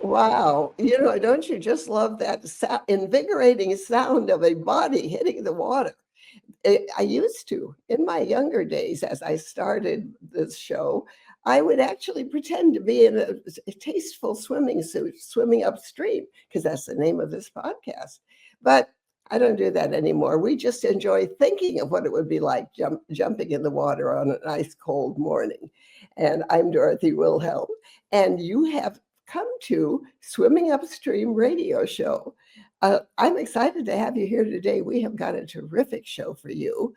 Wow. Don't you just love that invigorating sound of a body hitting the water? I used to, in my younger days, as I started this show, I would actually pretend to be in a tasteful swimming suit, swimming upstream, because that's the name of this podcast. But I don't do that anymore. We just enjoy thinking of what it would be like jumping in the water on an ice cold morning. And I'm Dorothy Wilhelm, and you have come to Swimming Upstream radio show. I'm excited to have you here today. We have got a terrific show for you.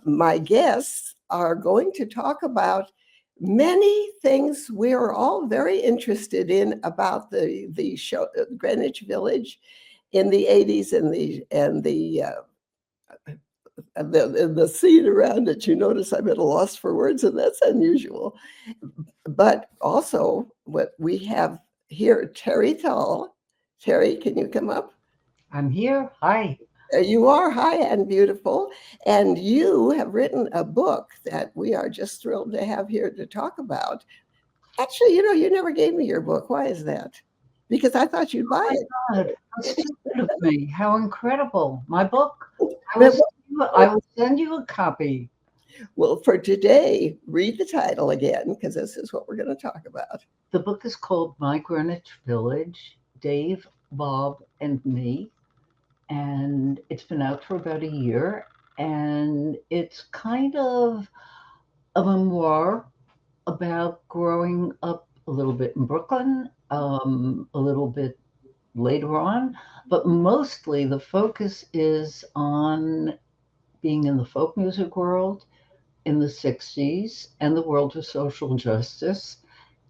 My guests are going to talk about many things we are all very interested in about the show Greenwich Village in the 80s and the scene around it. You notice I'm at a loss for words, and that's unusual. But also what we have here, Terri Thal. Terri, can you come up? I'm here. Hi. You are high and beautiful, and you have written a book that we are just thrilled to have here to talk about. Actually, you never gave me your book. Why is that? Because I thought you'd Oh buy my it. God. How stupid of me. How incredible. My book. Well, I will send you a copy. well, for today, read the title again, because this is what we're going to talk about. The book is called My Greenwich Village, Dave, Bob, and Me. And it's been out for about a year. And it's kind of a memoir about growing up a little bit in Brooklyn, a little bit later on, but mostly the focus is on being in the folk music world in the 60s and the world of social justice.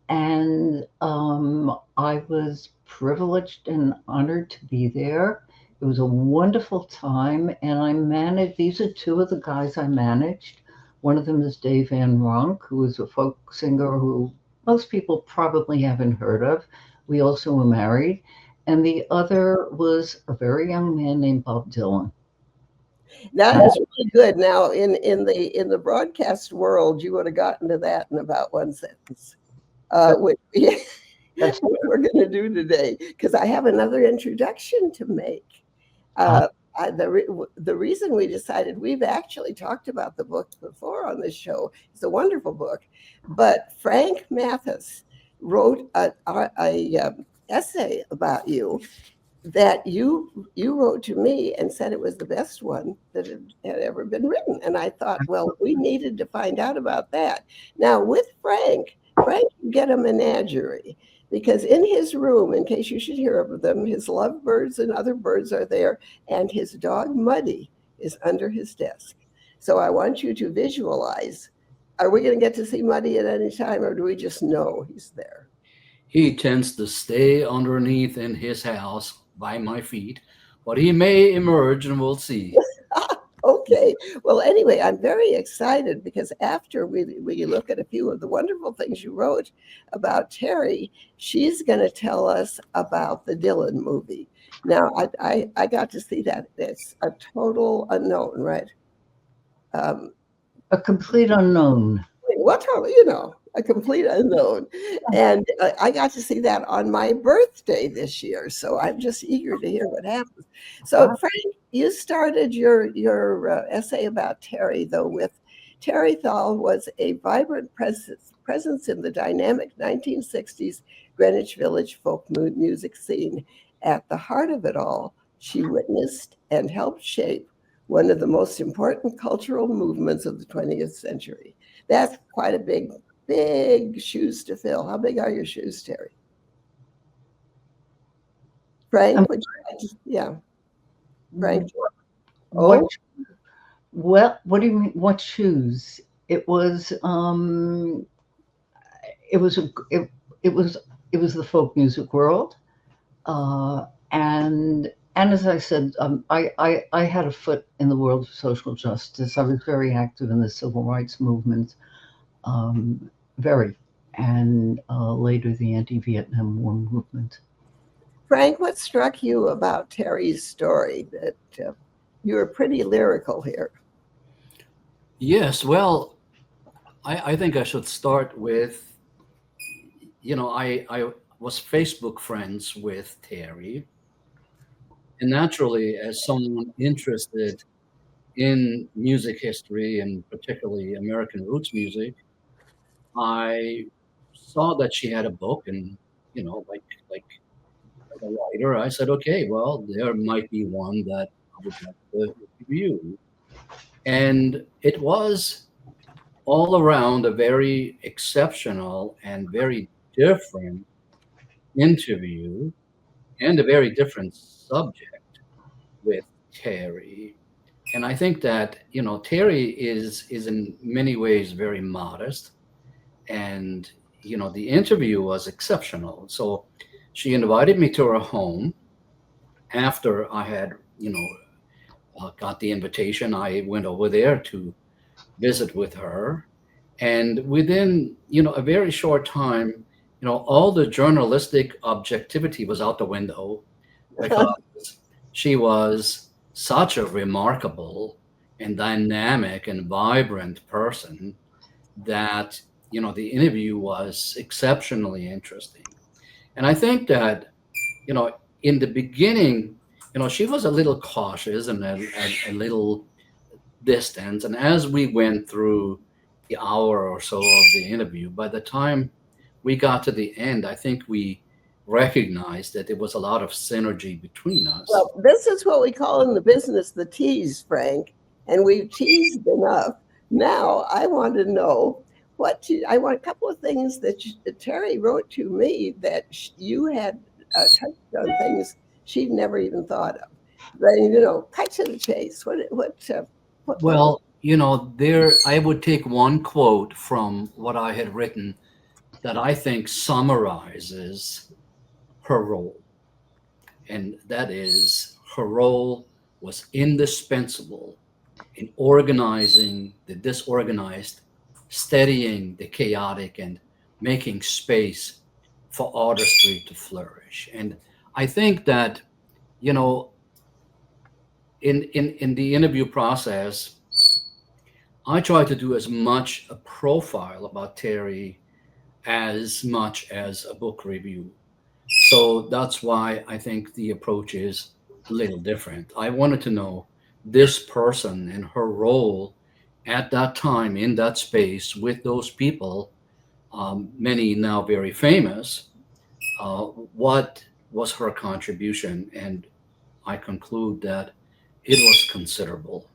And I was privileged and honored to be there. It was a wonderful time. And these are two of the guys I managed. One of them is Dave Van Ronk, who is a folk singer who most people probably haven't heard of. We also were married. And the other was a very young man named Bob Dylan. That is really good. Now, in the broadcast world, you would have gotten to that in about one sentence, which That's what we're going to do today, because I have another introduction to make. uh, The reason we decided, we've actually talked about the book before on this show. It's a wonderful book, but Frank Matheis wrote a essay about you that you wrote to me and said it was the best one that had ever been written. And I thought, well, we needed to find out about that. Now, with Frank, you get a menagerie, because in his room, in case you should hear of them, his lovebirds and other birds are there, and his dog Muddy is under his desk. So I want you to visualize. Are we going to get to see Muddy at any time, or do we just know he's there? He tends to stay underneath in his house by my feet, but he may emerge and we'll see. Okay. Well, anyway, I'm very excited because after we look at a few of the wonderful things you wrote about Terri, she's going to tell us about the Dylan movie. Now, I got to see that. It's a total unknown, right? a complete unknown. What, a complete unknown. And I got to see that on my birthday this year. So I'm just eager to hear what happens. So, Frank, you started your essay about Terri, though, with Terri Thal was a vibrant presence in the dynamic 1960s Greenwich Village folk music scene. At the heart of it all, she witnessed and helped shape one of the most important cultural movements of the 20th century. That's quite a big shoes to fill. How big are your shoes, Terri? Frank, would you like to? Yeah, Frank. What? Oh, Well, what do you mean? What shoes? It was. It was a. It was. It was the folk music world, and as I said, I had a foot in the world of social justice. I was very active in the civil rights movement, very, and later the anti-Vietnam War movement. Frank, what struck you about Terry's story that you were pretty lyrical here? Yes, well, I think I should start with, I was Facebook friends with Terry. And naturally, as someone interested in music history and particularly American roots music, I saw that she had a book and, like a writer, I said, okay, well, there might be one that I would like to review. And it was all around a very exceptional and very different interview and a very different subject with Terry. And I think that, Terry is in many ways very modest, and the interview was exceptional. So she invited me to her home after I had, got the invitation. I went over there to visit with her, and within a very short time, all the journalistic objectivity was out the window, because she was such a remarkable and dynamic and vibrant person that the interview was exceptionally interesting. And I think that you know in the beginning, she was a little cautious and a little distant, and as we went through the hour or so of the interview, by the time we got to the end, I think we recognized that there was a lot of synergy between us. Well, this is what we call in the business the tease, Frank, and we've teased enough. Now, I want to know I want a couple of things that Terry wrote to me that you had touched on things she'd never even thought of. Then, cut to the chase. Well, there I would take one quote from what I had written that I think summarizes her role. And that is, her role was indispensable in organizing the disorganized, steadying the chaotic, and making space for artistry to flourish. And I think that, you know, in the interview process, I try to do as much a profile about Terry as much as a book review. So that's why I think the approach is a little different. I wanted to know this person and her role at that time in that space with those people, many now very famous. What was her contribution? And I conclude that it was considerable.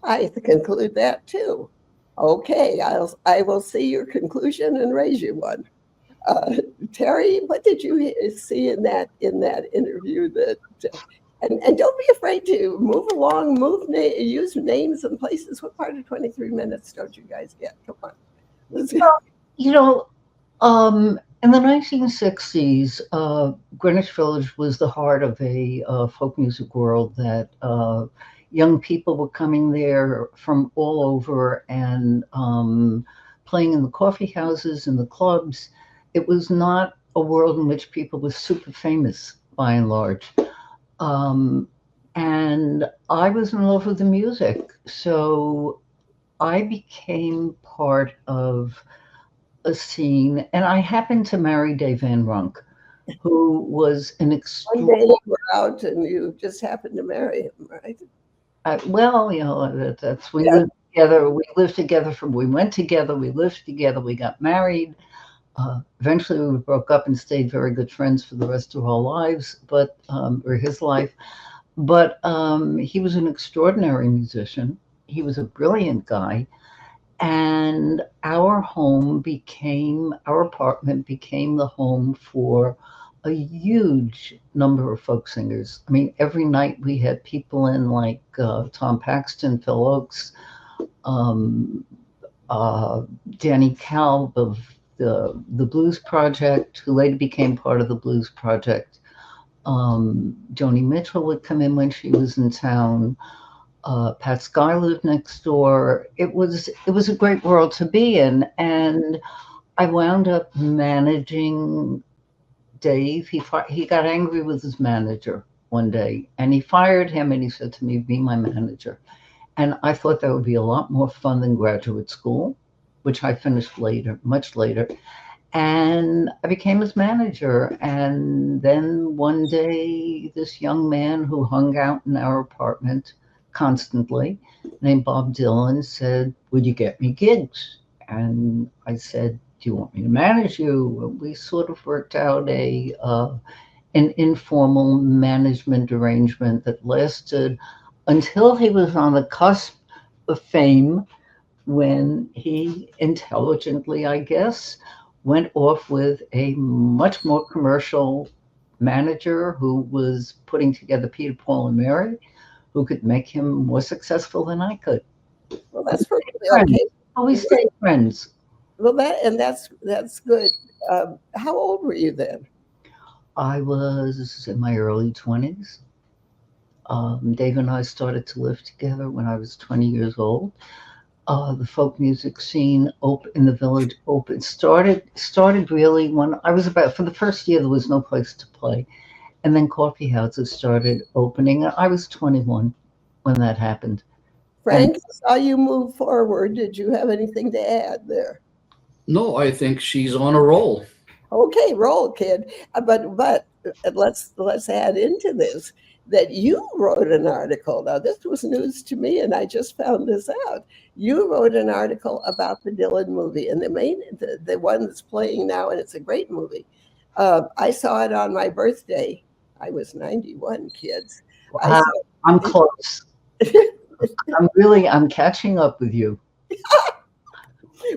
I conclude that too. Okay, I will see your conclusion and raise you one. Uh, Terry, what did you see in that interview and don't be afraid to move along, use names and places. What part of 23 minutes don't you guys get? Come on. Well, you know, in the 1960s, Greenwich Village was the heart of a folk music world that young people were coming there from all over and playing in the coffee houses and the clubs. It was not a world in which people were super famous by and large. Um, and I was in love with the music. So I became part of a scene, and I happened to marry Dave Van Ronk, who was an One day you were out and you just happened to marry him, right? well, that's we Yeah. lived together. We lived together we went together, we lived together, we got married. Eventually, we broke up and stayed very good friends for the rest of our lives, or his life. But he was an extraordinary musician. He was a brilliant guy. And our apartment became the home for a huge number of folk singers. I mean, every night we had people in like Tom Paxton, Phil Oakes, um, Danny Kalb of the Blues Project, who later became part of the Blues Project. Joni Mitchell would come in when she was in town. Pat Sky lived next door. It was a great world to be in, and I wound up managing Dave. He got angry with his manager one day, and he fired him. And he said to me, "Be my manager." And I thought that would be a lot more fun than graduate school, which I finished later, much later. And I became his manager. And then one day, this young man who hung out in our apartment constantly, named Bob Dylan, said, "Would you get me gigs?" And I said, "Do you want me to manage you?" And we sort of worked out an informal management arrangement that lasted until he was on the cusp of fame, when he intelligently, I guess, went off with a much more commercial manager who was putting together Peter, Paul, and Mary, who could make him more successful than I could. Well, that's perfectly Friends. okay. Always stay friends. Well, that's good. How old were you then? I was in my early 20s. Dave and I started to live together when I was 20 years old. The folk music scene in the village started really when I was about, for the first year there was no place to play, and then coffee houses started opening. I was 21 when that happened. And Frank, I saw you move forward. Did you have anything to add there? No, I think she's on a roll. Okay, roll, kid. Let's add into this that you wrote an article. Now, this was news to me, and I just found this out. You wrote an article about the Dylan movie, and the one that's playing now, and it's a great movie. I saw it on my birthday. I was 91, kids. I saw I'm close. I'm catching up with you.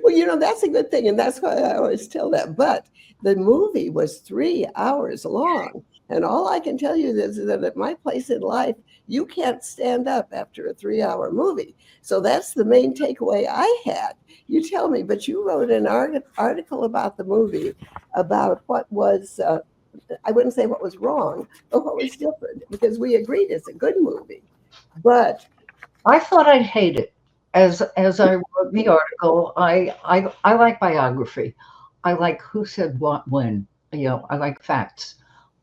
Well, that's a good thing, and that's why I always tell that. But the movie was 3 hours long, and all I can tell you is that at my place in life, you can't stand up after a 3-hour movie. So that's the main takeaway I had. You tell me, but you wrote an article about the movie, about what was, I wouldn't say what was wrong, but what was different, because we agreed it's a good movie. But I thought I'd hate it. As I wrote the article, I like biography. I like who said what when. I like facts.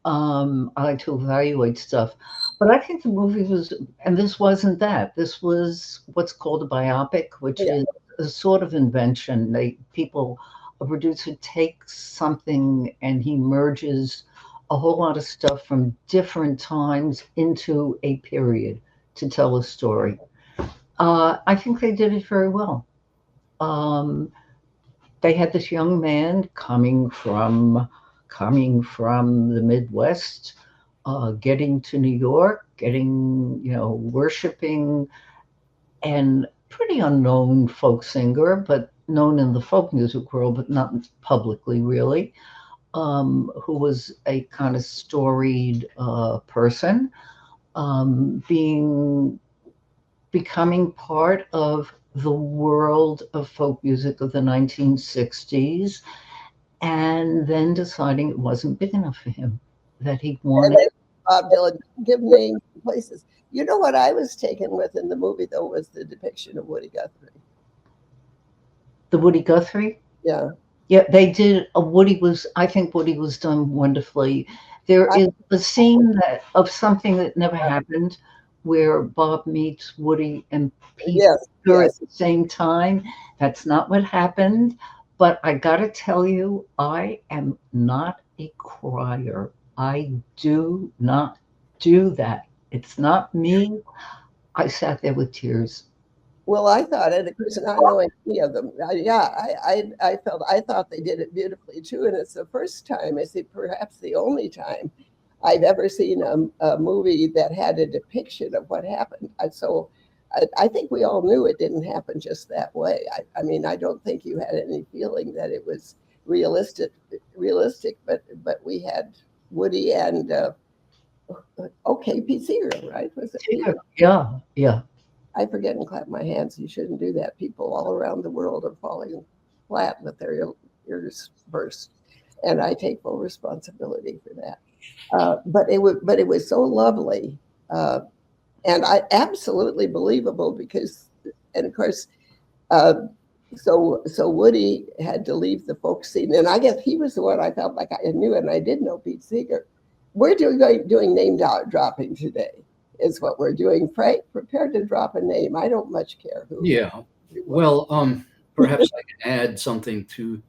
I like to evaluate stuff. But I think the movie was, and this wasn't that. This was what's called a biopic, which yeah, is a sort of invention. A producer takes something and he merges a whole lot of stuff from different times into a period to tell a story. I think they did it very well. Um, they had this young man coming from the Midwest, getting to New York, getting worshiping, and pretty unknown folk singer, but known in the folk music world, but not publicly really. Who was a kind of storied person, being becoming part of the world of folk music of the 1960s, and then deciding it wasn't big enough for him, that he and wanted then Bob Dylan, give names and places. You know what I was taken with in the movie, though, was the depiction of Woody Guthrie. the Woody Guthrie. Yeah. Yeah, they did. I think Woody was done wonderfully. There I, is a scene of something that never happened, where Bob meets Woody and Pete yes, Seeger at yes. the same time. That's not what happened. But I got to tell you, I am not a crier. I do not do that. It's not me. I sat there with tears. Well, I thought it, because not knowing any of them, I thought they did it beautifully too. And it's the first time, I see, perhaps the only time I've ever seen a movie that had a depiction of what happened. I think we all knew it didn't happen just that way. I mean, I don't think you had any feeling that it was realistic, but we had Woody and okay, Pete Seeger, right? Was it Pete? Yeah, yeah. I forget and clap my hands. You shouldn't do that. People all around the world are falling flat with their ears burst, and I take full responsibility for that. But it was so lovely, and I absolutely believable because, and of course, uh, so Woody had to leave the folk scene, and I guess he was the one I felt like I knew, and I did know Pete Seeger. We're doing name dropping today, is what we're doing. Frank, prepared to drop a name. I don't much care who. Yeah. Well, perhaps I can add something to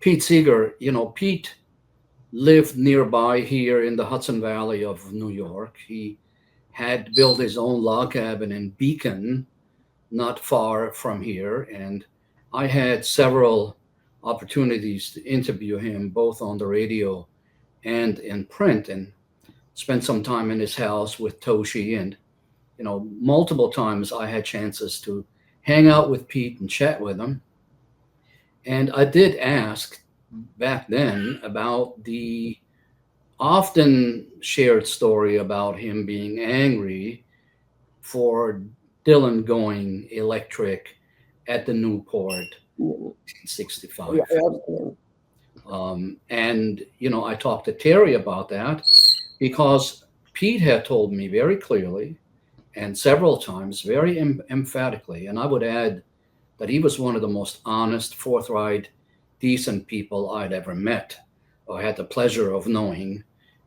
Pete Seeger, Pete lived nearby here in the Hudson Valley of New York. He had built his own log cabin in Beacon, not far from here. And I had several opportunities to interview him both on the radio and in print, and spent some time in his house with Toshi. And, multiple times I had chances to hang out with Pete and chat with him. And I did ask back then about the often shared story about him being angry for Dylan going electric at the Newport in 65. And, I talked to Terry about that because Pete had told me very clearly and several times, very emphatically, and I would add that he was one of the most honest, forthright, decent people I'd ever met or had the pleasure of knowing.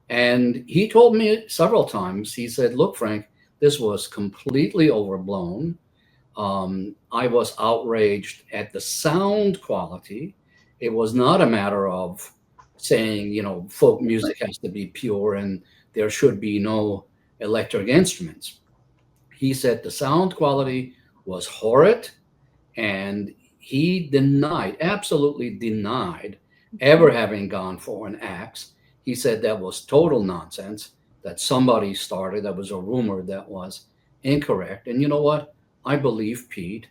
And he told me several times, he said, look, Frank, this was completely overblown. I was outraged at the sound quality. It was not a matter of saying, folk music has to be pure and there should be no electric instruments. He said the sound quality was horrid, and he absolutely denied ever having gone for an axe. He said that was total nonsense, that somebody started, that was a rumor that was incorrect. And you know what? I believe Pete.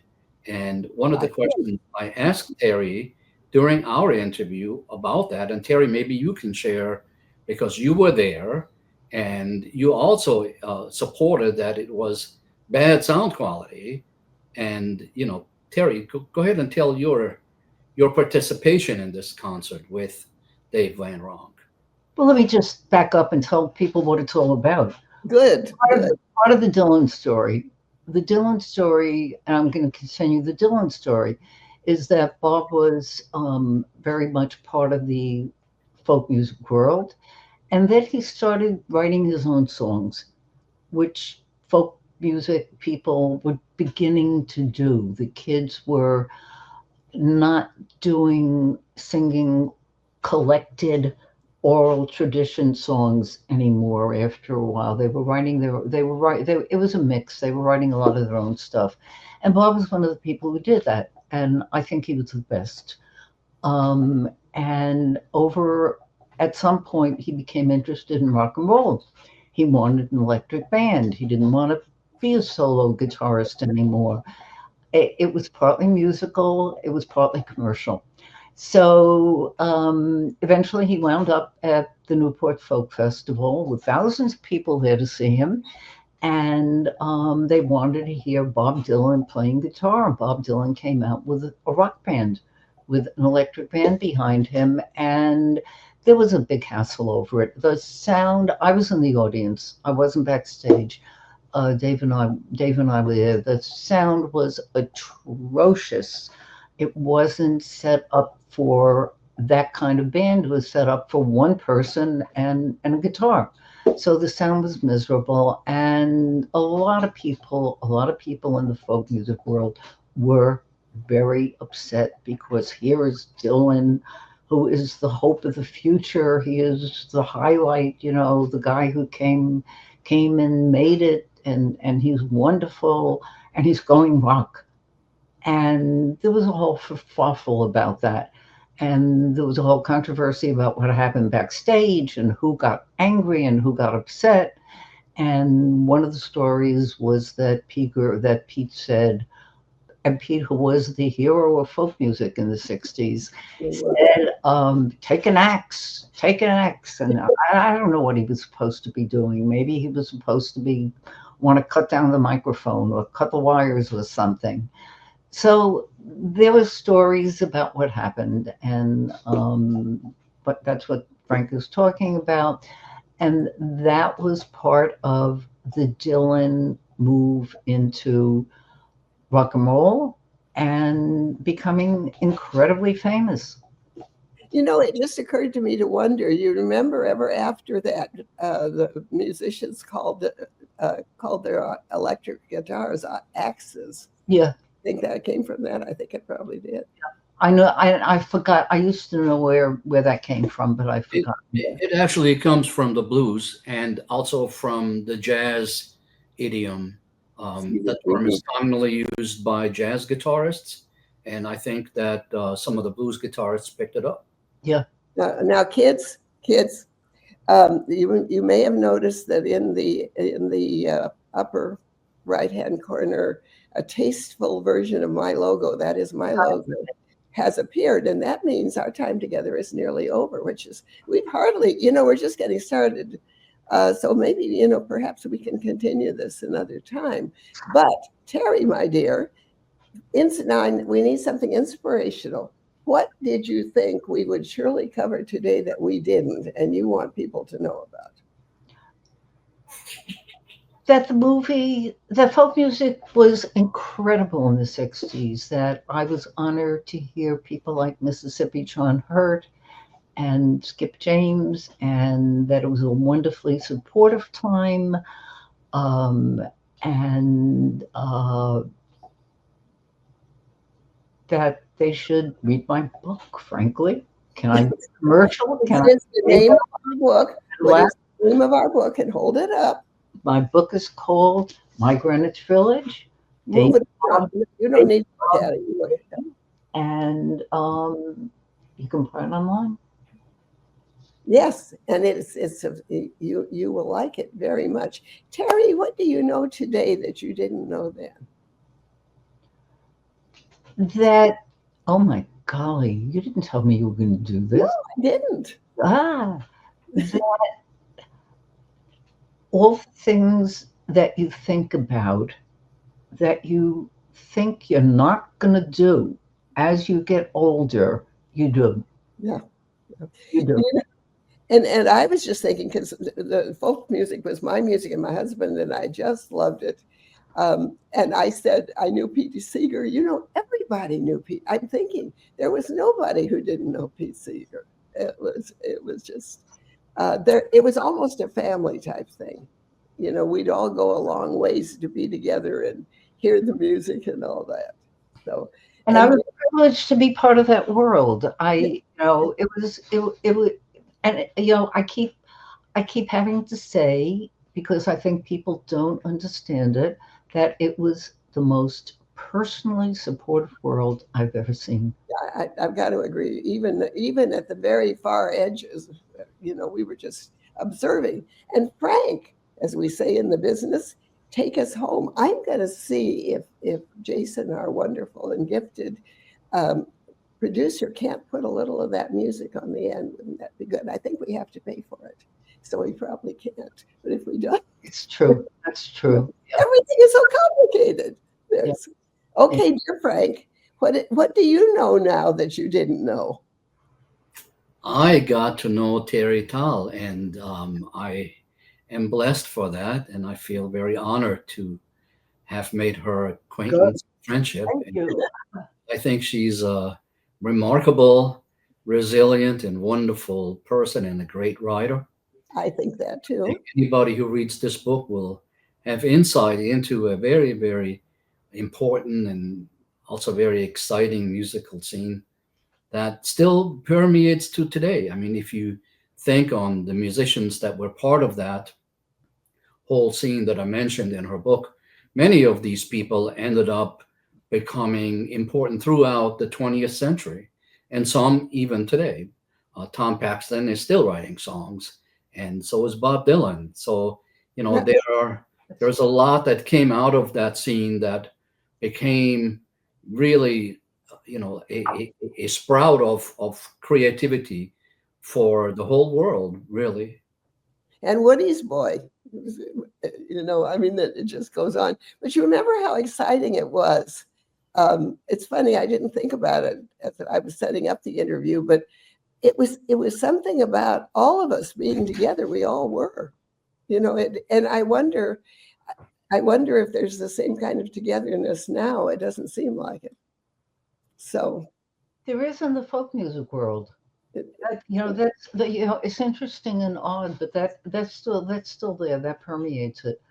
And one of the questions I asked Terry during our interview about that, and Terry, maybe you can share, because you were there and you also supported that it was bad sound quality. And, Terry, go ahead and tell your participation in this concert with Dave Van Ronk. Well, let me just back up and tell people what it's all about. Good. Part of the Dylan story. The Dylan story, and I'm going to continue the Dylan story, is that Bob was very much part of the folk music world, and then he started writing his own songs, which folk music people were beginning to do. The kids were not singing collected oral tradition songs anymore. After a while, they were writing it was a mix. They were writing a lot of their own stuff, and Bob was one of the people who did that, and I think he was the best. And at some point, he became interested in rock and roll. He wanted an electric band. He didn't want to be a solo guitarist anymore. It was partly musical. It was partly commercial. So eventually he wound up at the Newport Folk Festival with thousands of people there to see him. And they wanted to hear Bob Dylan playing guitar. And Bob Dylan came out with a rock band, with an electric band behind him. And there was a big hassle over it. The sound, I was in the audience. I wasn't backstage. Dave and I were there. The sound was atrocious. It wasn't set up for that kind of band. It was set up for one person and a guitar. So the sound was miserable, and a lot of people in the folk music world were very upset, because here is Dylan, who is the hope of the future. He is the highlight, the guy who came and made it, and he's wonderful, and he's going rock. And there was a whole kerfuffle about that. And there was a whole controversy about what happened backstage and who got angry and who got upset. And one of the stories was that Pete said, and Pete, who was the hero of folk music in the 60s, said, take an axe. And I don't know what he was supposed to be doing. Maybe he was supposed to want to cut down the microphone or cut the wires or something. So there were stories about what happened, and but that's what Frank is talking about. And that was part of the Dylan move into rock and roll and becoming incredibly famous. It just occurred to me to wonder, you remember ever after that, the musicians called their electric guitars axes? Yeah. I think that came from that. I think it probably did. I know. I forgot. I used to know where that came from, but I It, forgot. it actually comes from the blues and also from the jazz idiom. That term Mhm. is commonly used by jazz guitarists, and I think that some of the blues guitarists picked it up. Yeah. Now, kids, you may have noticed that in the upper right-hand corner, a tasteful version of my logo, that is my logo, has appeared, and that means our time together is nearly over, which is, we've hardly, we're just getting started. So maybe, perhaps we can continue this another time. But Terri, my dear, now we need something inspirational. What did you think we would surely cover today that we didn't, and you want people to know about? That that folk music was incredible in the 60s, that I was honored to hear people like Mississippi John Hurt and Skip James, and that it was a wonderfully supportive time. Um, and that they should read my book, frankly. Can I commercial? Can I It's the say name of our book. What that? is the name of our book? And hold it up. My book is called My Greenwich Village. Move Dave it up. You don't need to look at it. And you can find it online. Yes, and you will like it very much. Terri, what do you know today that you didn't know then? That, oh my golly, you didn't tell me you were going to do No, this. I didn't. That all things that you think about, that you think you're not going to do as you get older, you do. Yeah. You do. And I was just thinking, because the folk music was my music, and my husband and I just loved it. And I said, I knew Pete Seeger. Everybody knew Pete. I'm thinking there was nobody who didn't know Pete Seeger. It was just there. It was almost a family type thing. We'd all go a long ways to be together and hear the music and all that. So, And I and was privileged to be part of that world. It was, and I keep having to say, because I think people don't understand it, that it was the most personally supportive world I've ever seen. I've got to agree. Even at the very far edges, we were just observing. And Frank, as we say in the business, take us home. I'm going to see if Jason, our wonderful and gifted producer, can't put a little of that music on the end. Wouldn't that be good? I think we have to pay for it, so we probably can't. But if we don't, It's true. That's true. Yeah. everything is so complicated. Yeah. Okay, dear Frank, what do you know now that you didn't know? I got to know Terri Thal, and I am blessed for that, and I feel very honored to have made her acquaintance, friendship. Thank And you. I think she's a remarkable, resilient, and wonderful person, and a great writer. I think that I think too. anybody who reads this book will have insight into a very, very important and also very exciting musical scene that still permeates to today. I mean, if you think on the musicians that were part of that whole scene that I mentioned in her book, many of these people ended up becoming important throughout the 20th century, and some even today. Tom Paxton is still writing songs, and so is Bob Dylan. So, Yeah. there's a lot that came out of that scene that became really, a sprout of creativity for the whole world, really. And Woody's boy, I mean, it just goes on. But you remember how exciting it was. It's funny, I didn't think about it as I was setting up the interview, but it was something about all of us being together. We all were, and I wonder if there's the same kind of togetherness now. It doesn't seem like it. So There is in the folk music world. it, It's interesting and odd, but that's still there. That permeates it.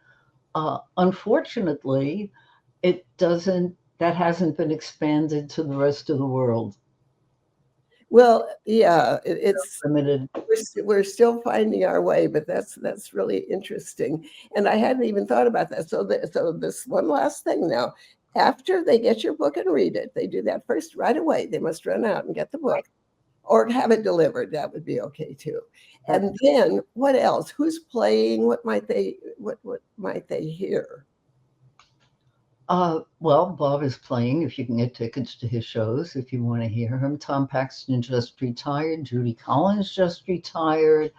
Unfortunately, it doesn't. That hasn't been expanded to the rest of the world. Well, yeah, it's Limited. we're still finding our way, but that's really interesting. And I hadn't even thought about that. So this one last thing now. After they get your book and read it, they do that first right away. They must run out and get the book or have it delivered. That would be okay too. And then what else? Who's playing? What might they hear? Well, Bob is playing if you can get tickets to his shows if you want to hear him. Tom Paxton just retired. Judy Collins just retired.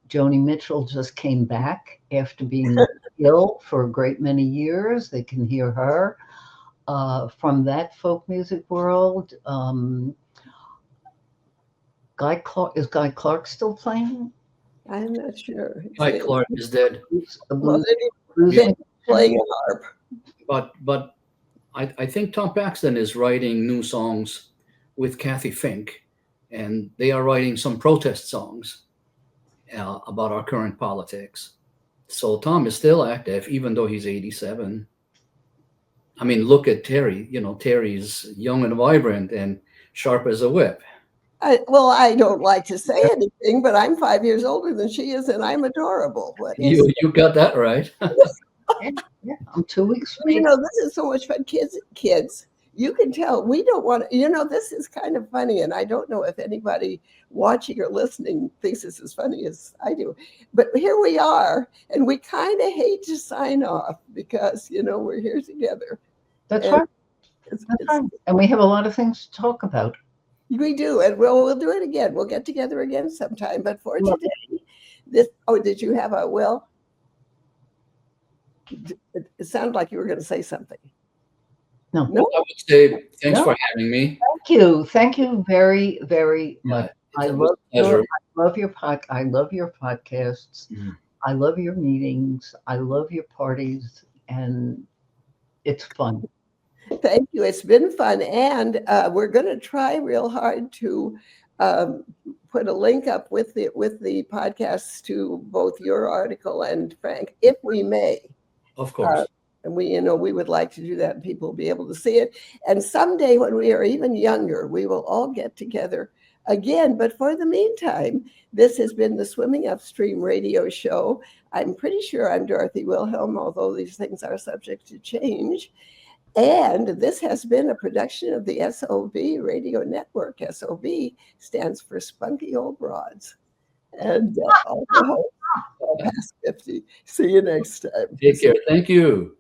Joni Mitchell just came back after being ill for a great many years. They can hear her. From that folk music world, Guy Clark still playing? I'm not sure. Guy Clark is dead. Well, Blues they're playing a harp. But I think Tom Paxton is writing new songs with Kathy Fink, and they are writing some protest songs about our current politics. So Tom is still active, even though he's 87. I mean, look at Terri. Terri's young and vibrant and sharp as a whip. Well, I don't like to say anything, but I'm 5 years older than she is, and I'm adorable. You got that right. Yeah, I'm 2 weeks. This is so much fun. Kids, you can tell we don't want to, this is kind of funny. And I don't know if anybody watching or listening thinks this is funny as I do. But here we are, and we kind of hate to sign off because, we're here together. That's right. That's right. And we have a lot of things to talk about. We do. And we'll do it again. We'll get together again sometime. But for today, did you have a will? It sounded like you were going to say something. No. I would say thanks for having me. Thank you very, very much. I love your podcasts. Mm-hmm. I love your meetings. I love your parties, and it's fun. Thank you. It's been fun, and we're going to try real hard to put a link up with the podcasts to both your article and Frank, if we may. Of course. And we would like to do that, and people will be able to see it. And someday, when we are even younger, we will all get together again. But for the meantime, this has been the Swimming Upstream radio show. I'm pretty sure I'm Dorothy Wilhelm, although these things are subject to change. And this has been a production of the SOB Radio Network. SOB stands for Spunky Old Broads. And all past 50. See you next time. Take care. Thank you.